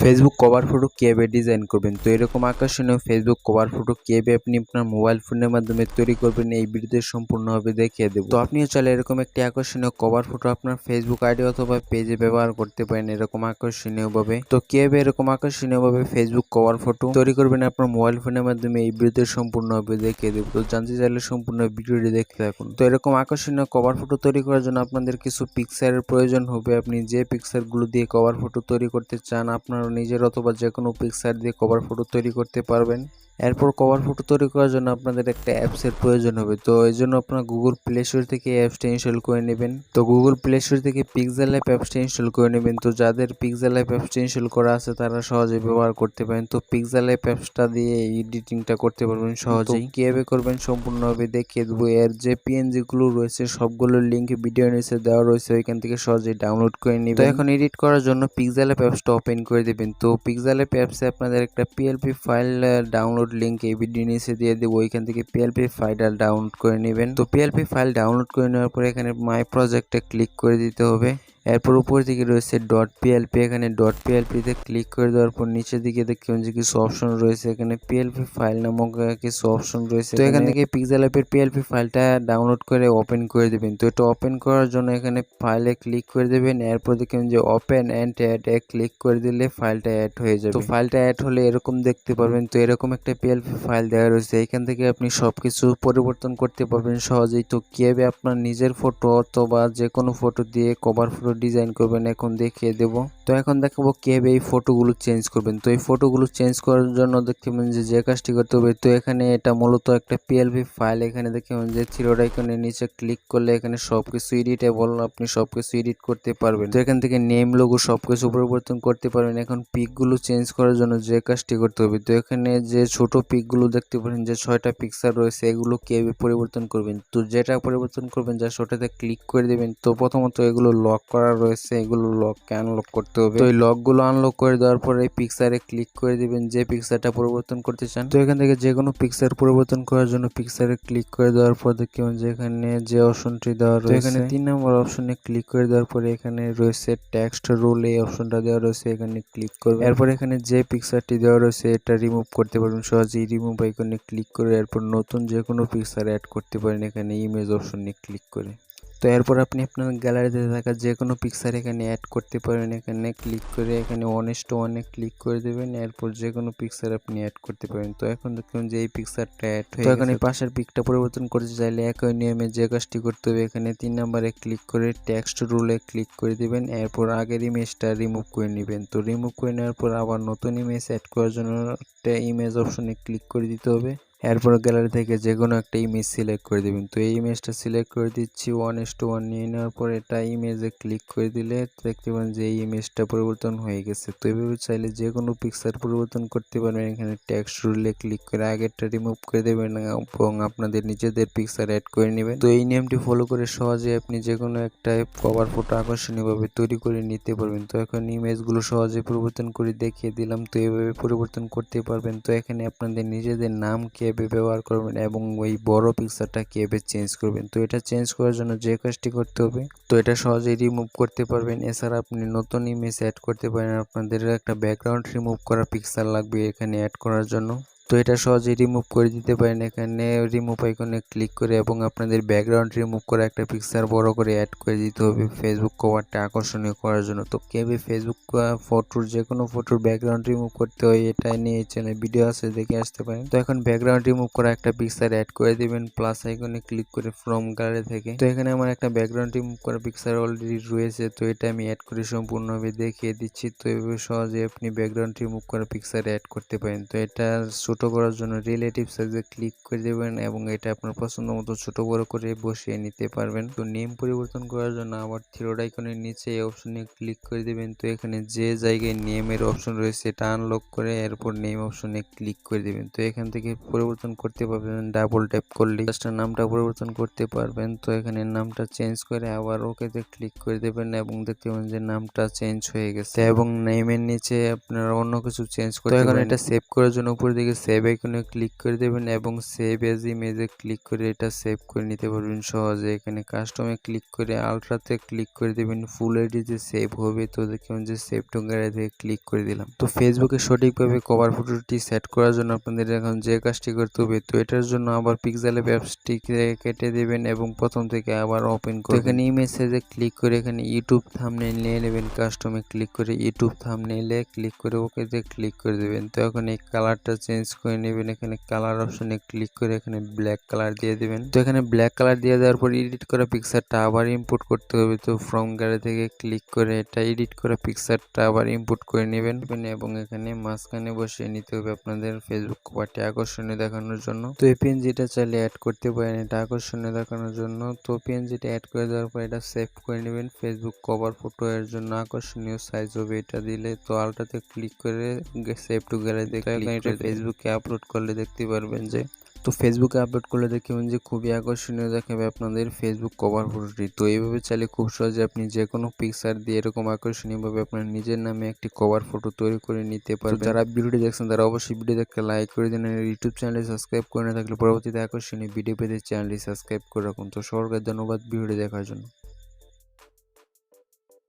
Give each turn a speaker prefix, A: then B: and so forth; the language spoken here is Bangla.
A: ফেসবুক কভার ফটো কিভাবে ডিজাইন করবেন। তো এরকম আকর্ষণীয় ফেসবুক কভার ফটো কিভাবে আপনি আপনার মোবাইল ফোনের মাধ্যমে তৈরি করবেন এই ভিডিওতে সম্পূর্ণভাবে দেখিয়ে দেব। তো আপনিও চাইলে এরকম একটি আকর্ষণীয় কভার ফটো আপনার ফেসবুক আইডি অথবা পেজে ব্যবহার করতে পারেন এরকম আকর্ষণীয়ভাবে। তো কিভাবে এরকম আকর্ষণীয়ভাবে ফেসবুক কভার ফটো তৈরি করবেন আপনার মোবাইল ফোনের মাধ্যমে এই ভিডিওতে সম্পূর্ণভাবে দেখিয়ে দেব। তো জানতে চাইলে সম্পূর্ণ ভিডিওটি দেখতে থাকুন। তো এরকম আকর্ষণীয় কভার ফটো তৈরি করার জন্য আপনাদের কিছু পিকচারের প্রয়োজন হবে। আপনি যে পিকচারগুলো দিয়ে কভার ফটো তৈরি করতে চান আপনার নিজের অথবা যে কোনো পিকচার দিয়ে কভার ফটো তৈরি করতে পারবেন। এরপর কভার ফটো তৈরি করার জন্য আপনাদের একটা অ্যাপসের প্রয়োজন হবে। তো এই জন্য আপনার গুগল প্লে স্টোর থেকে অ্যাপসটা ইনস্টল করে নেবেন। তো গুগল প্লে স্টোর থেকে পিক্সেল অ্যাপ অ্যাপসটা ইনস্টল করে নেবেন। তো যাদের পিক্সেল অ্যাপ অ্যাপসটা ইনস্টল করা আছে তারা সহজে ব্যবহার করতে পারেন। তো পিক্সেল অ্যাপ অ্যাপসটা দিয়ে এডিটিংটা করতে পারবেন সহজেই। কিভাবে করবেন সম্পূর্ণভাবে দেখিয়ে দেবো। এর যে পিএনজি গুলো রয়েছে সবগুলোর লিঙ্ক ভিডিও নিচে দেওয়া রয়েছে, ওইখান থেকে সহজেই ডাউনলোড করে নেবেন। তো এখন এডিট করার জন্য পিক্সেল অ্যাপ অ্যাপসটা ওপেন করে দেবেন। তো পিক্সেল অ্যাপ অ্যাপসে আপনাদের একটা পিএলপি ফাইল ডাউনলোড লিঙ্ক এই ভিডিও নিচে দিয়ে দেবো, ওইখান থেকে পিএলপি ফাইলটা ডাউনলোড করে নেবেন। তো পিএলপি ফাইল ডাউনলোড করে নেওয়ার পরে এখানে মাই প্রজেক্টে ক্লিক করে দিতে হবে। এরপর উপর দিকে রয়েছে .plp, এখানে .plp-তে ক্লিক করে দেওয়ার পর নিচের দিকে দেখবেন যে কিছু অপশন রয়েছে, এখানে পিএলপি ফাইল নামক কিছু অপশন রয়েছে। তো এখান থেকে পিক্সেল অ্যাপের পিএলপি ফাইলটা ডাউনলোড করে ওপেন করে দেবেন। তো এটা ওপেন করার জন্য এখানে ফাইলে ক্লিক করে দেবেন। এরপর দেখবেন যে ওপেন অ্যান্ড অ্যাড এ ক্লিক করে দিলে ফাইলটা অ্যাড হয়ে যাবে। তো ফাইলটা অ্যাড হলে এরকম দেখতে পারবেন। তো এরকম একটা পিএলপি ফাইল দেওয়া রয়েছে, এখান থেকে আপনি সবকিছু পরিবর্তন করতে পারবেন সহজেই। তো কিভাবে আপনার নিজের ফটো অথবা যে কোনো ফটো দিয়ে কভার ফটো ডিজাইন করবেন এখন দেখিয়ে দেব। তো এখন দেখাবো কিভাবে এই ফটোগুলো চেঞ্জ করবেন। তো এই ফটোগুলো চেঞ্জ করার জন্য দেখতে পাবেন যে কাজটি করতে হবে। তো এখানে এটা মূলত একটা পিএলপি ফাইল, এখানে দেখতে পাবেন যে থ্রিডট আইকনের নিচে ক্লিক করলে এখানে সবকিছু এডিটেবল, আপনি সবকিছু এডিট করতে পারবেন। তো এখান থেকে নেম লোগো সবকিছু পরিবর্তন করতে পারবেন। এখন পিকগুলো চেঞ্জ করার জন্য যে কাজটি করতে হবে, তো এখানে যে ছোট পিকগুলো দেখতে পারেন যে 6টা পিকচার রয়েছে এগুলো কিভাবে পরিবর্তন করবেন। তো যেটা পরিবর্তন করবেন যা ওটাতে ক্লিক করে দেবেন। তো প্রথমত এগুলো লক করা রয়েছে, এগুলো লককে আনলক করতে হবে। তো এই লকগুলো আনলক করে দেওয়ার পরে এই পিকচারে ক্লিক করে দিবেন যে পিকচারটা পরিবর্তন করতে চান। তো এখান থেকে যে কোনো পিকচার পরিবর্তন করার জন্য পিকচারে ক্লিক করে দেওয়ার পর দেখবেন যে এখানে যে অপশনটি দেওয়া রয়েছে, এখানে 3 নম্বর অপশনে ক্লিক করে দেওয়ার পরে এখানে রয়েছে টেক্সট রোল, এই অপশনটা দেওয়া রয়েছে, এখানে ক্লিক করবেন। এরপর এখানে যে পিকচারটি দেওয়া রয়েছে এটা রিমুভ করতে পারবেন সহজেই। রিমুভ আইকনে ক্লিক করে এরপর নতুন যে কোনো পিকচার অ্যাড করতে পারেন এখানে ইমেজ অপশনে ক্লিক করে। তো এরপর আপনি আপনার গ্যালারিতে থাকা যে কোনো পিকচার এখানে অ্যাড করতে পারেন, এখানে ক্লিক করে এখানে 1:1 ক্লিক করে দেবেন। এরপর যে কোনো পিকচার আপনি অ্যাড করতে পারেন। তো এখন দেখুন যে এই পিকচারটা অ্যাড হয়ে গেছে। তো এখন এই পাশের পিকটা পরিবর্তন করতে চাইলে একই নিয়মে যে কাজটি করতে হবে, এখানে 3 নম্বরে ক্লিক করে টেক্সট রুলে ক্লিক করে দিবেন। এরপর আগের ইমেজটা রিমুভ করে নেবেন। তো রিমুভ করে নেওয়ার পর আবার নতুন ইমেজ অ্যাড করার জন্য একটা ইমেজ অপশনে ক্লিক করে দিতে হবে। এরপর গ্যালারি থেকে যে কোনো একটা ইমেজ সিলেক্ট করে দেবেন। তো এই ইমেজটা সিলেক্ট করে দিচ্ছি, 1:1 নিয়ে নেওয়ার পর এটা ইমেজে ক্লিক করে দিলে দেখতে পাবেন যে এই ইমেজটা পরিবর্তন হয়ে গেছে। তো এইভাবে চাইলে যে কোনো পিকচার পরিবর্তন করতে পারবেন। এখানে টেক্সট রুলে ক্লিক করে আগেরটা রিমুভ করে দেবেন এবং আপনাদের নিজেদের পিকচার অ্যাড করে নেবেন। তো এই নিয়মটি ফলো করে সহজে আপনি যে কোনো একটা কভার ফটো আকর্ষণীয়ভাবে তৈরি করে নিতে পারবেন। তো এখন ইমেজগুলো সহজে পরিবর্তন করে দেখিয়ে দিলাম। তো এইভাবে পরিবর্তন করতে পারবেন। তো এখানে আপনাদের নিজেদের নাম কিভাবে ব্যবহার করবেন এবং ওই বড় পিকচারটা কিভাবে চেঞ্জ করবেন। তো এটা চেঞ্জ করার জন্য যে কাজটি করতে হবে, তো এটা সহজেই রিমুভ করতে পারবেন। এছাড়া আপনি নতুন ইমেজ অ্যাড করতে পারেন। আপনাদের একটা ব্যাকগ্রাউন্ড রিমুভ করা পিকচার লাগবে এখানে অ্যাড করার জন্য। তো এটা সহজেই রিমুভ করে দিতে পারেন এখানে রিমুভ আইকনে ক্লিক করে, এবং আপনাদের ব্যাকগ্রাউন্ড রিমুভ করা একটা পিকচার বড় করে অ্যাড করে দিতে হবে ফেসবুক কভারটা আকর্ষণীয় করার জন্য। তো কিভাবে ফেসবুক ফটোর যে কোনো ফটোর ব্যাকগ্রাউন্ড রিমুভ করতে হয় এটা নিয়ে চ্যানেলে ভিডিও আছে, দেখে আসতে পারেন। তো এখন ব্যাকগ্রাউন্ড রিমুভ করা একটা পিকচার অ্যাড করে দিবেন প্লাস আইকনে ক্লিক করে ফ্রম গ্যালারি থেকে। তো এখানে আমার একটা ব্যাকগ্রাউন্ড রিমুভ করা পিকচার অলরেডি রয়েছে, তো এটা আমি অ্যাড করে সম্পূর্ণভাবে দেখিয়ে দিচ্ছি। তো এভাবে সহজে আপনি ব্যাকগ্রাউন্ড রিমুভ করা পিকচার অ্যাড করতে পারেন। তো এটা ছোট করার জন্য রিলেটিভ সাইজে ক্লিক করে দেবেন এবং এটা আপনার পছন্দ মতো ছোট বড় করে বসিয়ে নিতে পারবেন। তো নেম পরিবর্তন করার জন্য আবার থ্রিডট আইকনের নিচে এই অপশনে ক্লিক করে দেবেন। তো এখানে যে জায়গায় নেমের অপশন রয়েছে এটা আনলক করে এরপর নেম অপশনে ক্লিক করে দেবেন। তো এখান থেকে পরিবর্তন করতে পারবেন ডাবল ট্যাপ করলে জাস্ট নামটা পরিবর্তন করতে পারবেন। তো এখানে নামটা চেঞ্জ করে আবার ওকেতে ক্লিক করে দেবেন এবং দেখতে পাবেন যে নামটা চেঞ্জ হয়ে গেছে এবং নেমের নিচে আপনারা অন্য কিছু চেঞ্জ করতে পারেন। এখন এটা সেভ করার জন্য উপর দিকে সেভ আইকনে ক্লিক করে দেবেন এবং সেভ এজ ইমেজে ক্লিক করে এটা সেভ করে নিতে পারবেন সহজে। এখানে কাস্টমে ক্লিক করে আলট্রাতে ক্লিক করে দেবেন, ফুল এইচডিতে সেভ হবে। তো দেখুন যে সেভ টু গ্যালারিতে ক্লিক করে দিলাম। তো ফেসবুকে সঠিকভাবে কভার ফটোটি সেট করার জন্য আপনাদের এখন যে কাজটি করতে হবে, তো এটার জন্য আবার পিক্সেলে অ্যাপসটিকে কেটে দেবেন এবং প্রথম থেকে আবার ওপেন করবেন। এখানে ইমেজ সাইজে ক্লিক করে এখানে ইউটিউব থাম্বনেইল নিয়ে নেবেন, কাস্টমে ক্লিক করে ইউটিউব থাম্বনেইলে ক্লিক করে ওকেতে ক্লিক করে দেবেন। তো এখন এই কালারটা চেঞ্জ করে নেবেন, এখানে কালার অপশনে ক্লিক করে এখানে ব্ল্যাক কালার দিয়ে দেবেন। তো এখানে ব্ল্যাক কালার দিয়ে দেওয়ার পর এডিট করা পিকচারটা আবার ইম্পোর্ট করতে হবে। তো ফ্রম গ্যালারি থেকে ক্লিক করে এটা এডিট করা পিকচারটা আবার ইম্পোর্ট করে নেবেন এবং এখানে মাঝখানে বসিয়ে নিতে হবে আপনাদের ফেসবুক কভারটি আকর্ষণীয় দেখানোর জন্য। তো এই পিএনজিটা চাইলে অ্যাড করতে পারেন এটা আকর্ষণীয় দেখানোর জন্য। তো পিএনজিটা অ্যাড করে দেওয়ার পর এটা সেভ করে নেবেন। ফেসবুক কভার ফটো এর জন্য আকর্ষণীয় সাইজ হবে এটা দিলে। তো আলটাতে ক্লিক করে সেভ টু গ্যালারিতে ক্লিক করে ফেসবুকে আপলোড করলে দেখতে পারবেন যে ফেসবুকে আপলোড করলে দেখবেন যে খুবই আকর্ষণীয় দেখাবে আপনাদের ফেসবুক কভার ফটোটি। তো এইভাবে চাইলে খুব সহজে আপনি যে কোনো পিকচার দিয়ে এরকম আকর্ষণীয়ভাবে আপনার নিজের নামে একটি কভার ফটো তৈরি করে নিতে পারবেন। যারা ভিডিওটি দেখছেন তারা অবশ্যই ভিডিওতে একটা লাইক করে দিন, ইউটিউব চ্যানেলে সাবস্ক্রাইব করে না থাকলে পরবর্তীতে আকর্ষণীয় ভিডিও পেতে চ্যানেলটি সাবস্ক্রাইব করে রাখুন। তো সবাইকে ধন্যবাদ ভিডিওটি দেখার জন্য।